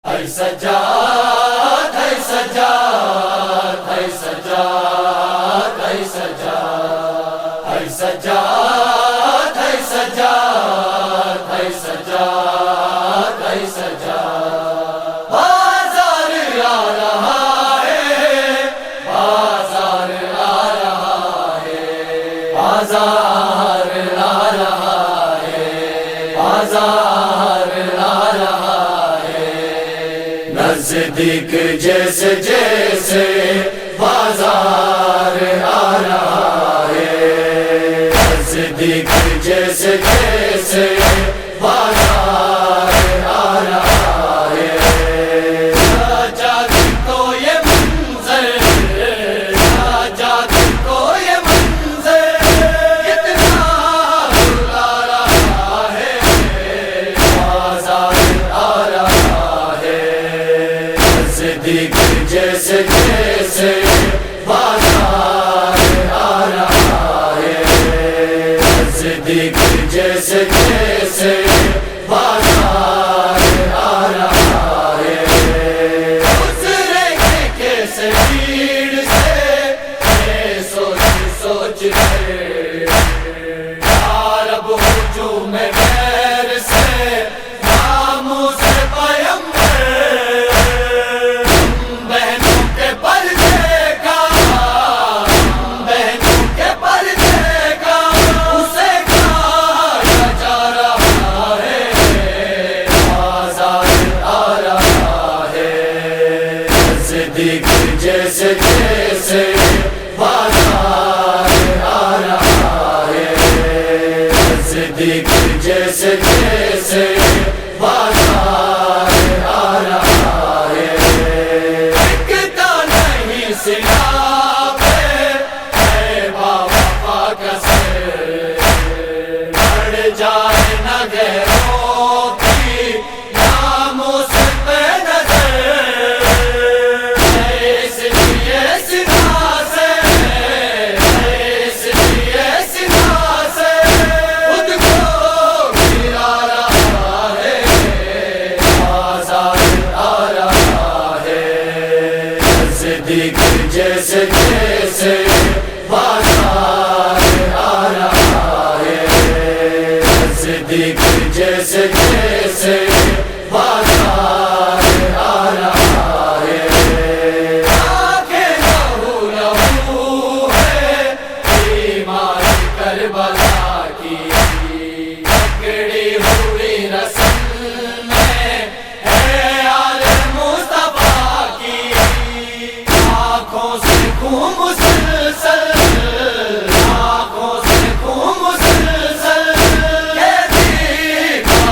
ہے سجاد ہے سجاد ہے سجاد ہے سجاد ہے سجاد ہے سجاد ہے سجاد ہے سجاد بازار آ رہا ہے بازار آ رہا ہے بازار آ رہا ہے بازار آ رہا ہے نزدیک جیسے جیسے بازار آ رہا ہے نزدیک جیسے جیسے بازار آ رہا ہے سجاد کو یہ منظر سجاد کو یہ منظر کتنا بلا رہا ہے بازار آ رہا ہے نزدیک جیسے جیسے بازار آ رہا ہے نزدیک جیسے جیسے بازار آ رہا ہے گزریں گے کیسے بھیڑ سے یہ سوچ سوچ کے عرب ہجوم غیر سے ناموں سے پیمبر بہنوں کے پردے کا بہنوں کے پردے کا اسے کھایا جا رہا ہے بازار آ رہا ہے نزدیک جیسے جیسے بازار آ رہا ہے نزدیک جیسے جیسے بازار آ رہا ہے دکھتا نہیں سلا پہ اے وفا کا سر بڑھ جائے نہ غیروں کی ناموں سے بے نظر اس لیے سنا سے اس لیے سنا سے خود کو گرا رہا ہے بازار آ رہا ہے نزدیک جیسے جیسے بازار آ رہا ہے نزدیک جیسے جیسے بازار آ رہا ہے آنکھیں لہو لہو ہے بیمار کربلا کی پکڑی ہوئی رسم میں ہے آل مصطفیٰ کی آنکھوں سے خون مسلسل آنکھوں سے خون مسلسل یہ دکھا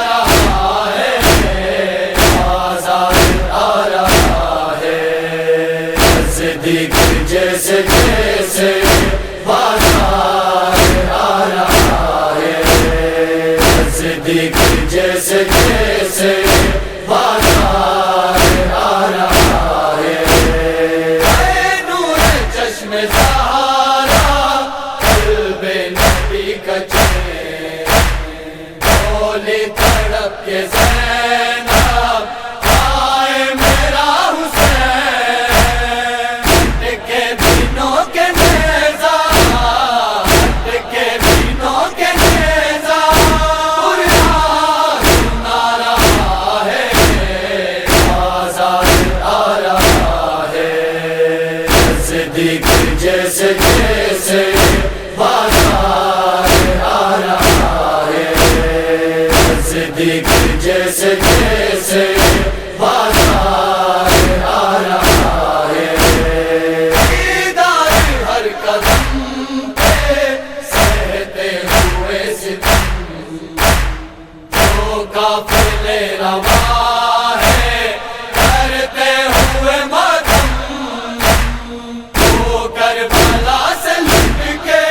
رہا ہے بازار آ رہا ہے نزدیک جیسے جیسے بازار آ رہا ہے نزدیک جیسے جیسے بازار آ رہا ہے اے نور چشم زہرا قلب نبی کا چین بولی تڑپ کے زینب آئے میرا حسین ہٹ کے دینوں کے نیزہ ہٹ کے دینوں کے نیزہ قرآن سنا رہا ہے بازار آ رہا ہے نزدیک جیسے جیسے بازار آ رہا ہے نزدیک جیسے جیسے بازار آ رہا ہے دیدار ہر قدم پہ سہتے ہوئے ستم جو قافلے رواں ہے کرتے ہوئے ماتم وہ کربلا سے لٹ کے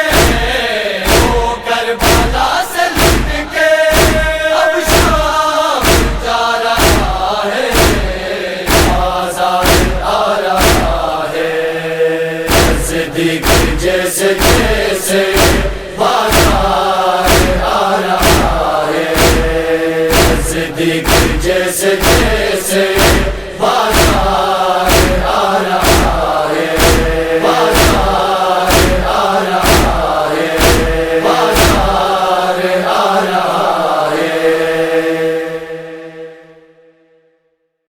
وہ کربلا سے لٹ کے اب شام جا رہا ہے بازار آ رہا ہے نزدیک جیسے جیسے بازار آ رہا ہے نزدیک جیسے جیسے